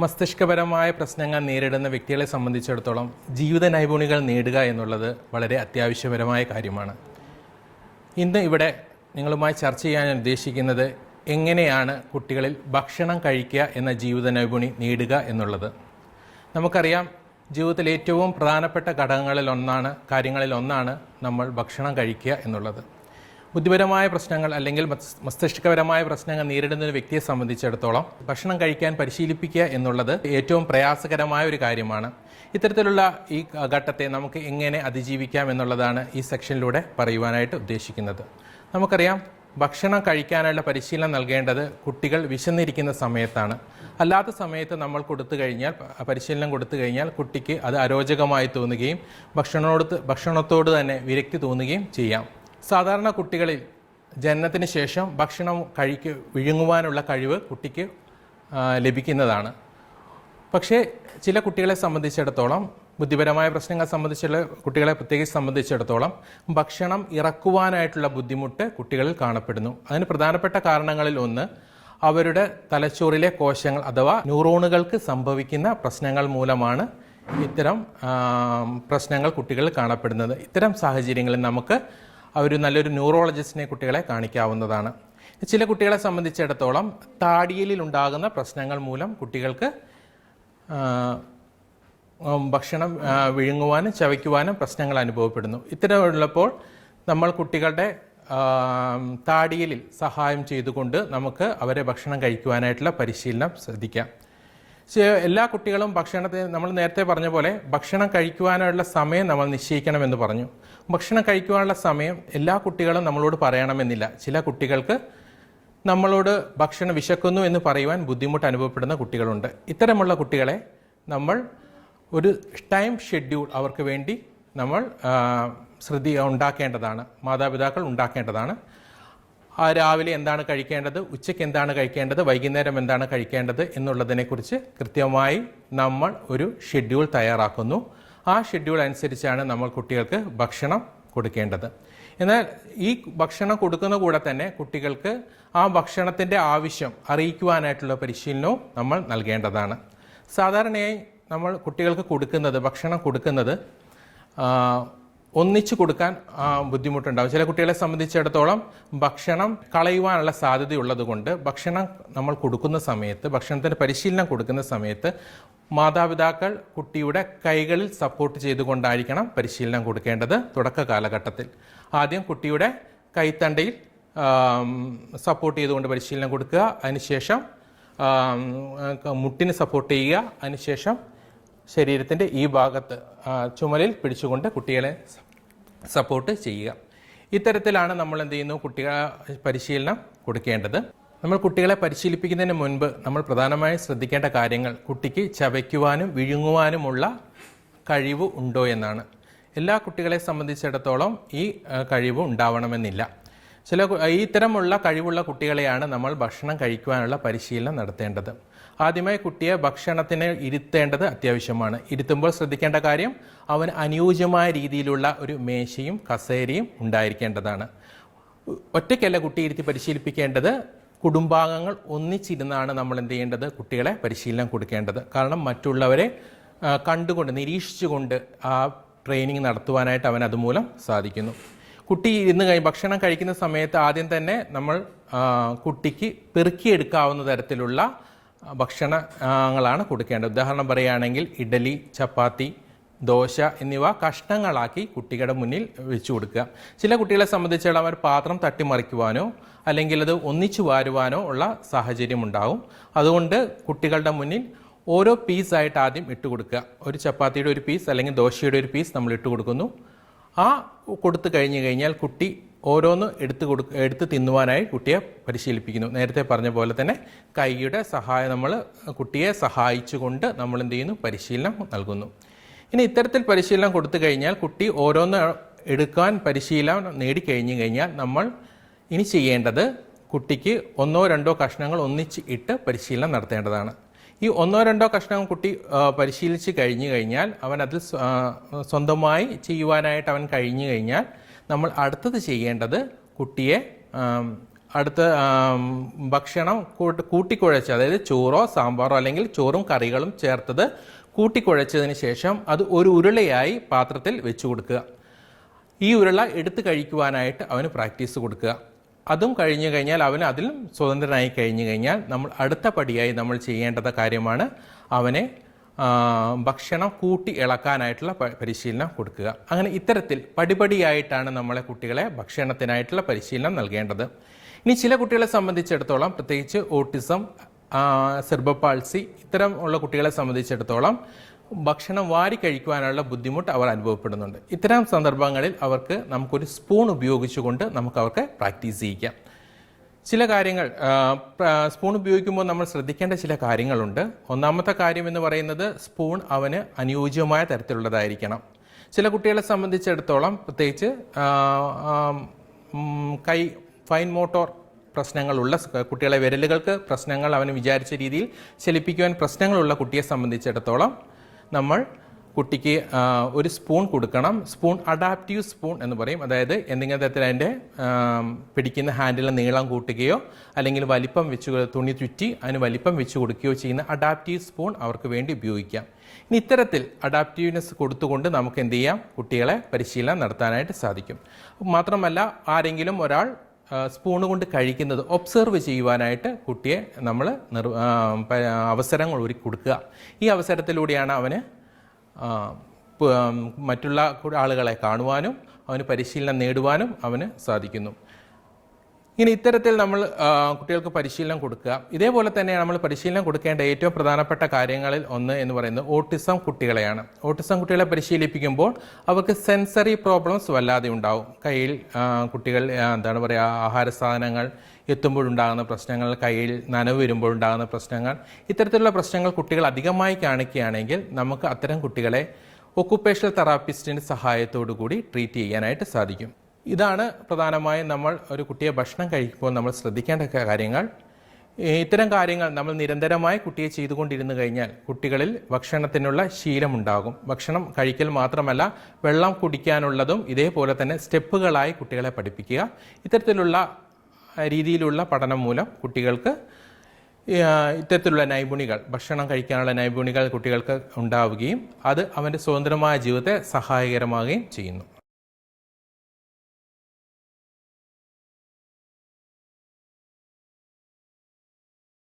മസ്തിഷ്കപരമായ പ്രശ്നങ്ങൾ നേരിടുന്ന വ്യക്തികളെ സംബന്ധിച്ചിടത്തോളം ജീവിത നൈപുണികൾ നേടുക എന്നുള്ളത് വളരെ അത്യാവശ്യപരമായ കാര്യമാണ്. ഇന്ന് ഇവിടെ നിങ്ങളുമായി ചർച്ച ചെയ്യാൻ ഉദ്ദേശിക്കുന്നത് എങ്ങനെയാണ് കുട്ടികളിൽ ഭക്ഷണം കഴിക്കുക എന്ന ജീവിത നൈപുണി നേടുക എന്നുള്ളത്. നമുക്കറിയാം, ജീവിതത്തിൽ ഏറ്റവും പ്രധാനപ്പെട്ട കാര്യങ്ങളിൽ ഒന്നാണ് നമ്മൾ ഭക്ഷണം കഴിക്കുക എന്നുള്ളത്. ബുദ്ധിപരമായ പ്രശ്നങ്ങൾ അല്ലെങ്കിൽ മസ്തിഷ്കപരമായ പ്രശ്നങ്ങൾ നേരിടുന്ന ഒരു വ്യക്തിയെ സംബന്ധിച്ചിടത്തോളം ഭക്ഷണം കഴിക്കാൻ പരിശീലിപ്പിക്കുക എന്നുള്ളത് ഏറ്റവും പ്രയാസകരമായ ഒരു കാര്യമാണ്. ഇത്തരത്തിലുള്ള ഈ ഘട്ടത്തെ നമുക്ക് എങ്ങനെ അതിജീവിക്കാം എന്നുള്ളതാണ് ഈ സെക്ഷനിലൂടെ പറയുവാനായിട്ട് ഉദ്ദേശിക്കുന്നത്. നമുക്കറിയാം, ഭക്ഷണം കഴിക്കാനുള്ള പരിശീലനം നൽകേണ്ടത് കുട്ടികൾ വിശന്നിരിക്കുന്ന സമയത്താണ്. അല്ലാത്ത സമയത്ത് നമ്മൾ പരിശീലനം കൊടുത്തു കഴിഞ്ഞാൽ കുട്ടിക്ക് അത് അരോചകമായി തോന്നുകയും ഭക്ഷണത്തോട് തന്നെ വിരക്തി തോന്നുകയും ചെയ്യാം. സാധാരണ കുട്ടികളിൽ ജനനത്തിന് ശേഷം ഭക്ഷണം വിഴുങ്ങുവാനുള്ള കഴിവ് കുട്ടിക്ക് ലഭിക്കുന്നതാണ്. പക്ഷേ ചില കുട്ടികളെ സംബന്ധിച്ചിടത്തോളം, ബുദ്ധിപരമായ പ്രശ്നങ്ങൾ സംബന്ധിച്ചുള്ള കുട്ടികളെ പ്രത്യേകിച്ച് സംബന്ധിച്ചിടത്തോളം ഭക്ഷണം ഇറക്കുവാനായിട്ടുള്ള ബുദ്ധിമുട്ട് കുട്ടികളിൽ കാണപ്പെടുന്നു. അതിന് പ്രധാനപ്പെട്ട കാരണങ്ങളിൽ ഒന്ന് അവരുടെ തലച്ചോറിലെ കോശങ്ങൾ അഥവാ ന്യൂറോണുകൾക്ക് സംഭവിക്കുന്ന പ്രശ്നങ്ങൾ മൂലമാണ് ഇത്തരം പ്രശ്നങ്ങൾ കുട്ടികളിൽ കാണപ്പെടുന്നത്. ഇത്തരം സാഹചര്യങ്ങളിൽ നമുക്ക് നല്ലൊരു ന്യൂറോളജിസ്റ്റിനെ കുട്ടികളെ കാണിക്കാവുന്നതാണ്. ചില കുട്ടികളെ സംബന്ധിച്ചിടത്തോളം താടിയലിൽ ഉണ്ടാകുന്ന പ്രശ്നങ്ങൾ മൂലം കുട്ടികൾക്ക് ഭക്ഷണം വിഴുങ്ങുവാനും ചവയ്ക്കുവാനും പ്രശ്നങ്ങൾ അനുഭവപ്പെടുന്നു. ഇത്തരമുള്ളപ്പോൾ നമ്മൾ കുട്ടികളുടെ താടിയലിൽ സഹായം ചെയ്തുകൊണ്ട് നമുക്ക് അവരെ ഭക്ഷണം കഴിക്കുവാനായിട്ടുള്ള പരിശീലനം ശ്രദ്ധിക്കാം. എല്ലാ കുട്ടികളും നമ്മൾ നേരത്തെ പറഞ്ഞ പോലെ ഭക്ഷണം കഴിക്കുവാനുള്ള സമയം നമ്മൾ നിശ്ചയിക്കണമെന്ന് പറഞ്ഞു. ഭക്ഷണം കഴിക്കുവാനുള്ള സമയം എല്ലാ കുട്ടികളും നമ്മളോട് പറയണമെന്നില്ല. ചില കുട്ടികൾക്ക് നമ്മളോട് ഭക്ഷണം വിശക്കുന്നു എന്ന് പറയുവാൻ ബുദ്ധിമുട്ട് അനുഭവപ്പെടുന്ന കുട്ടികളുണ്ട്. ഇത്തരമുള്ള കുട്ടികളെ നമ്മൾ ഒരു ടൈം ഷെഡ്യൂൾ അവർക്ക് വേണ്ടി നമ്മൾ ഉണ്ടാക്കേണ്ടതാണ്, മാതാപിതാക്കൾ ഉണ്ടാക്കേണ്ടതാണ്. രാവിലെ എന്താണ് കഴിക്കേണ്ടത്, ഉച്ചയ്ക്ക് എന്താണ് കഴിക്കേണ്ടത്, വൈകുന്നേരം എന്താണ് കഴിക്കേണ്ടത് എന്നുള്ളതിനെക്കുറിച്ച് കൃത്യമായി നമ്മൾ ഒരു ഷെഡ്യൂൾ തയ്യാറാക്കുന്നു. ആ ഷെഡ്യൂൾ അനുസരിച്ചാണ് നമ്മൾ കുട്ടികൾക്ക് ഭക്ഷണം കൊടുക്കേണ്ടത്. എന്നാൽ ഈ ഭക്ഷണം കൊടുക്കുന്ന കൂടെ തന്നെ കുട്ടികൾക്ക് ആ ഭക്ഷണത്തിൻ്റെ ആവശ്യം അറിയിക്കുവാനായിട്ടുള്ള പരിശീലനവും നമ്മൾ നൽകേണ്ടതാണ്. സാധാരണയായി നമ്മൾ കുട്ടികൾക്ക് ഭക്ഷണം കൊടുക്കുന്നത് ഒന്നിച്ചു കൊടുക്കാൻ ബുദ്ധിമുട്ടുണ്ടാകും. ചില കുട്ടികളെ സംബന്ധിച്ചിടത്തോളം ഭക്ഷണം കളയുവാനുള്ള സാധ്യതയുള്ളത് കൊണ്ട് നമ്മൾ കൊടുക്കുന്ന സമയത്ത്, ഭക്ഷണത്തിൻ്റെ പരിശീലനം കൊടുക്കുന്ന സമയത്ത് മാതാപിതാക്കൾ കുട്ടിയുടെ കൈകളിൽ സപ്പോർട്ട് ചെയ്തുകൊണ്ടായിരിക്കണം പരിശീലനം കൊടുക്കേണ്ടത്. തുടക്ക കാലഘട്ടത്തിൽ ആദ്യം കുട്ടിയുടെ കൈത്തണ്ടയിൽ സപ്പോർട്ട് ചെയ്തുകൊണ്ട് പരിശീലനം കൊടുക്കുക, അതിനുശേഷം മുട്ടിന് സപ്പോർട്ട് ചെയ്യുക, അതിനുശേഷം ശരീരത്തിൻ്റെ ഈ ഭാഗത്ത് ചുമലിൽ പിടിച്ചുകൊണ്ട് കുട്ടികളെ സപ്പോർട്ട് ചെയ്യുക. ഇത്തരത്തിലാണ് നമ്മൾ കുട്ടികളെ പരിശീലനം കൊടുക്കേണ്ടത്. നമ്മൾ കുട്ടികളെ പരിശീലിപ്പിക്കുന്നതിന് മുൻപ് നമ്മൾ പ്രധാനമായും ശ്രദ്ധിക്കേണ്ട കാര്യങ്ങൾ കുട്ടിക്ക് ചവയ്ക്കുവാനും വിഴുങ്ങുവാനുമുള്ള കഴിവ് ഉണ്ടോ എന്നാണ്. എല്ലാ കുട്ടികളെ സംബന്ധിച്ചിടത്തോളം ഈ കഴിവ് ഉണ്ടാവണമെന്നില്ല. ഇത്തരമുള്ള കഴിവുള്ള കുട്ടികളെയാണ് നമ്മൾ ഭക്ഷണം കഴിക്കുവാനുള്ള പരിശീലനം നടത്തേണ്ടത്. ആദ്യമായി കുട്ടിയെ ഭക്ഷണത്തിന് ഇരുത്തേണ്ടത് അത്യാവശ്യമാണ്. ഇരുത്തുമ്പോൾ ശ്രദ്ധിക്കേണ്ട കാര്യം, അവന് അനുയോജ്യമായ രീതിയിലുള്ള ഒരു മേശയും കസേരയും ഉണ്ടായിരിക്കേണ്ടതാണ്. ഒറ്റയ്ക്കല്ല കുട്ടി ഇരുത്തി പരിശീലിപ്പിക്കേണ്ടത്. കുടുംബാംഗങ്ങൾ ഒന്നിച്ചിരുന്നാണ് നമ്മൾ കുട്ടികളെ പരിശീലനം കൊടുക്കേണ്ടത്. കാരണം മറ്റുള്ളവരെ കണ്ടുകൊണ്ട് നിരീക്ഷിച്ചുകൊണ്ട് ആ ട്രെയിനിങ് നടത്തുവാനായിട്ട് അവൻ അതുമൂലം സാധിക്കുന്നു. കുട്ടി ഭക്ഷണം കഴിക്കുന്ന സമയത്ത് ആദ്യം തന്നെ നമ്മൾ കുട്ടിക്ക് പെറുക്കിയെടുക്കാവുന്ന തരത്തിലുള്ള ഭക്ഷണങ്ങളാണ് കൊടുക്കേണ്ടത്. ഉദാഹരണം പറയുകയാണെങ്കിൽ ഇഡലി, ചപ്പാത്തി, ദോശ എന്നിവ കഷ്ണങ്ങളാക്കി കുട്ടികളുടെ മുന്നിൽ വെച്ചു കൊടുക്കുക. ചില കുട്ടികളെ സംബന്ധിച്ചിടത്തോളം അവർ പാത്രം തട്ടിമറിക്കുവാനോ അല്ലെങ്കിൽ അത് ഒന്നിച്ചു വാരുവാനോ ഉള്ള സാഹചര്യം ഉണ്ടാവും. അതുകൊണ്ട് കുട്ടികളുടെ മുന്നിൽ ഓരോ പീസായിട്ട് ആദ്യം ഇട്ട് കൊടുക്കുക. ഒരു ചപ്പാത്തിയുടെ ഒരു പീസ് അല്ലെങ്കിൽ ദോശയുടെ ഒരു പീസ് നമ്മൾ ഇട്ട് കൊടുക്കുന്നു. കൊടുത്തു കഴിഞ്ഞാൽ കുട്ടി ഓരോന്ന് എടുത്ത് തിന്നുവാനായി കുട്ടിയെ പരിശീലിപ്പിക്കുന്നു. നേരത്തെ പറഞ്ഞ പോലെ തന്നെ കൈയുടെ സഹായം നമ്മൾ കുട്ടിയെ സഹായിച്ചുകൊണ്ട് നമ്മൾ പരിശീലനം നൽകുന്നു. ഇനി ഇത്തരത്തിൽ പരിശീലനം കൊടുത്തു കഴിഞ്ഞാൽ കുട്ടി ഓരോന്ന് എടുക്കാൻ പരിശീലനം നേടിക്കഴിഞ്ഞു കഴിഞ്ഞാൽ നമ്മൾ ഇനി ചെയ്യേണ്ടത് കുട്ടിക്ക് 1-2 കഷ്ണങ്ങൾ ഒന്നിച്ച് ഇട്ട് പരിശീലനം നടത്തേണ്ടതാണ്. ഈ 1-2 കഷ്ണം കുട്ടി പരിശീലിച്ച് കഴിഞ്ഞു കഴിഞ്ഞാൽ അവൻ അതിൽ സ്വന്തമായി ചെയ്യുവാനായിട്ട് അവൻ കഴിഞ്ഞു കഴിഞ്ഞാൽ നമ്മൾ അടുത്തത് ചെയ്യേണ്ടത് കുട്ടിയെ അടുത്ത ഭക്ഷണം കൂട്ടിക്കുഴച്ച്, അതായത് ചോറോ സാമ്പാറോ അല്ലെങ്കിൽ ചോറും കറികളും ചേർത്തത് കൂട്ടിക്കുഴച്ചതിന് ശേഷം അത് ഒരു ഉരുളയായി പാത്രത്തിൽ വെച്ച് കൊടുക്കുക. ഈ ഉരുള എടുത്ത് കഴിക്കുവാനായിട്ട് അവന് പ്രാക്ടീസ് കൊടുക്കുക. അതും കഴിഞ്ഞു കഴിഞ്ഞാൽ അവന് അതിലും സ്വതന്ത്രനായി കഴിഞ്ഞു കഴിഞ്ഞാൽ നമ്മൾ അടുത്ത പടിയായി നമ്മൾ ചെയ്യേണ്ടത് കാര്യമാണ് അവനെ ഭക്ഷണം കൂട്ടി ഇളക്കാനായിട്ടുള്ള പരിശീലനം കൊടുക്കുക. അങ്ങനെ ഇത്തരത്തിൽ പടിപടിയായിട്ടാണ് നമ്മളെ കുട്ടികളെ ഭക്ഷണത്തിനായിട്ടുള്ള പരിശീലനം നൽകേണ്ടത്. ഇനി ചില കുട്ടികളെ സംബന്ധിച്ചിടത്തോളം, പ്രത്യേകിച്ച് ഓട്ടിസം, സെർബൽ പാൾസി ഇത്തരം ഉള്ള കുട്ടികളെ സംബന്ധിച്ചിടത്തോളം ഭക്ഷണം വാരി കഴിക്കുവാനുള്ള ബുദ്ധിമുട്ട് അവർ അനുഭവപ്പെടുന്നുണ്ട്. ഇത്തരം സന്ദർഭങ്ങളിൽ അവർക്ക് നമുക്കൊരു സ്പൂൺ ഉപയോഗിച്ചുകൊണ്ട് നമുക്ക് അവർക്ക് പ്രാക്ടീസ് ചെയ്യിക്കാം. ചില കാര്യങ്ങൾ സ്പൂൺ ഉപയോഗിക്കുമ്പോൾ നമ്മൾ ശ്രദ്ധിക്കേണ്ട ചില കാര്യങ്ങളുണ്ട്. ഒന്നാമത്തെ കാര്യം എന്ന് പറയുന്നത് സ്പൂൺ അവന് അനുയോജ്യമായ തരത്തിലുള്ളതായിരിക്കണം. ചില കുട്ടികളെ സംബന്ധിച്ചിടത്തോളം പ്രത്യേകിച്ച് ഫൈൻ മോട്ടോർ പ്രശ്നങ്ങളുള്ള കുട്ടികളെ, വിരലുകൾക്ക് പ്രശ്നങ്ങൾ അവന് വിചാരിച്ച രീതിയിൽ ചലിപ്പിക്കുവാൻ പ്രശ്നങ്ങളുള്ള കുട്ടിയെ സംബന്ധിച്ചിടത്തോളം നമ്മൾ കുട്ടിക്ക് ഒരു സ്പൂൺ കൊടുക്കണം. സ്പൂൺ അഡാപ്റ്റീവ് സ്പൂൺ എന്ന് പറയും. അതായത് എന്തെങ്കിലും തരത്തിൽ അതിൻ്റെ പിടിക്കുന്ന ഹാൻഡിൽ നീളം കൂട്ടുകയോ അല്ലെങ്കിൽ വലിപ്പം വെച്ച് തുണി ചുറ്റി അതിന് വലിപ്പം വെച്ച് കൊടുക്കുകയോ ചെയ്യുന്ന അഡാപ്റ്റീവ് സ്പൂൺ അവർക്ക് വേണ്ടി ഉപയോഗിക്കാം. ഇനി ഇത്തരത്തിൽ അഡാപ്റ്റീവ്നെസ് കൊടുത്തുകൊണ്ട് നമുക്ക് എന്ത് ചെയ്യാം, കുട്ടികളെ പരിശീലനം നടത്താനായിട്ട് സാധിക്കും. മാത്രമല്ല ആരെങ്കിലും ഒരാൾ സ്പൂണ് കൊണ്ട് കഴിക്കുന്നത് ഒബ്സർവ് ചെയ്യുവാനായിട്ട് കുട്ടിയെ നമ്മൾ അവസരങ്ങൾ ഒരുക്കി കൊടുക്കുക. ഈ അവസരത്തിലൂടെയാണ് അവന് മറ്റുള്ള ആളുകളെ കാണുവാനും അവന് പരിശീലനം നേടുവാനും അവന് സാധിക്കുന്നു. ഇനി ഇത്തരത്തിൽ നമ്മൾ കുട്ടികൾക്ക് പരിശീലനം കൊടുക്കുക. ഇതേപോലെ തന്നെ നമ്മൾ പരിശീലനം കൊടുക്കേണ്ട ഏറ്റവും പ്രധാനപ്പെട്ട കാര്യങ്ങളിൽ ഒന്ന് എന്ന് പറയുന്നത് ഓട്ടിസം കുട്ടികളെയാണ്. ഓട്ടിസം കുട്ടികളെ പരിശീലിപ്പിക്കുമ്പോൾ അവർക്ക് സെൻസറി പ്രോബ്ലംസ് വല്ലാതെ ഉണ്ടാവും. കയ്യിൽ കുട്ടികൾ എന്താണ് പറയുക, ആഹാര സാധനങ്ങൾ എത്തുമ്പോഴുണ്ടാകുന്ന പ്രശ്നങ്ങൾ, കയ്യിൽ നനവ് വരുമ്പോഴുണ്ടാകുന്ന പ്രശ്നങ്ങൾ, ഇത്തരത്തിലുള്ള പ്രശ്നങ്ങൾ കുട്ടികൾ അധികമായി കാണിക്കുകയാണെങ്കിൽ നമുക്ക് അത്തരം കുട്ടികളെ ഒക്കുപേഷണൽ തെറാപ്പിസ്റ്റിൻ്റെ സഹായത്തോടു കൂടി ട്രീറ്റ് ചെയ്യാനായിട്ട് സാധിക്കും. ഇതാണ് പ്രധാനമായും നമ്മൾ ഒരു കുട്ടിയെ ഭക്ഷണം കഴിക്കുമ്പോൾ നമ്മൾ ശ്രദ്ധിക്കേണ്ട കാര്യങ്ങൾ. ഇത്തരം കാര്യങ്ങൾ നമ്മൾ നിരന്തരമായി കുട്ടിയെ ചെയ്തുകൊണ്ടിരുന്നു കഴിഞ്ഞാൽ കുട്ടികളിൽ ഭക്ഷണത്തിനുള്ള ശീലമുണ്ടാകും. ഭക്ഷണം കഴിക്കൽ മാത്രമല്ല, വെള്ളം കുടിക്കാനുള്ളതും ഇതേപോലെ തന്നെ സ്റ്റെപ്പുകളായി കുട്ടികളെ പഠിപ്പിക്കുക. ഇത്തരത്തിലുള്ള രീതിയിലുള്ള പഠനം മൂലം കുട്ടികൾക്ക് ഇത്തരത്തിലുള്ള നൈപുണികൾ, ഭക്ഷണം കഴിക്കാനുള്ള നൈപുണികൾ കുട്ടികൾക്ക് ഉണ്ടാവുകയും അത് അവൻ്റെ സ്വതന്ത്രമായ ജീവിതത്തെ സഹായകരമാവുകയും ചെയ്യുന്നു.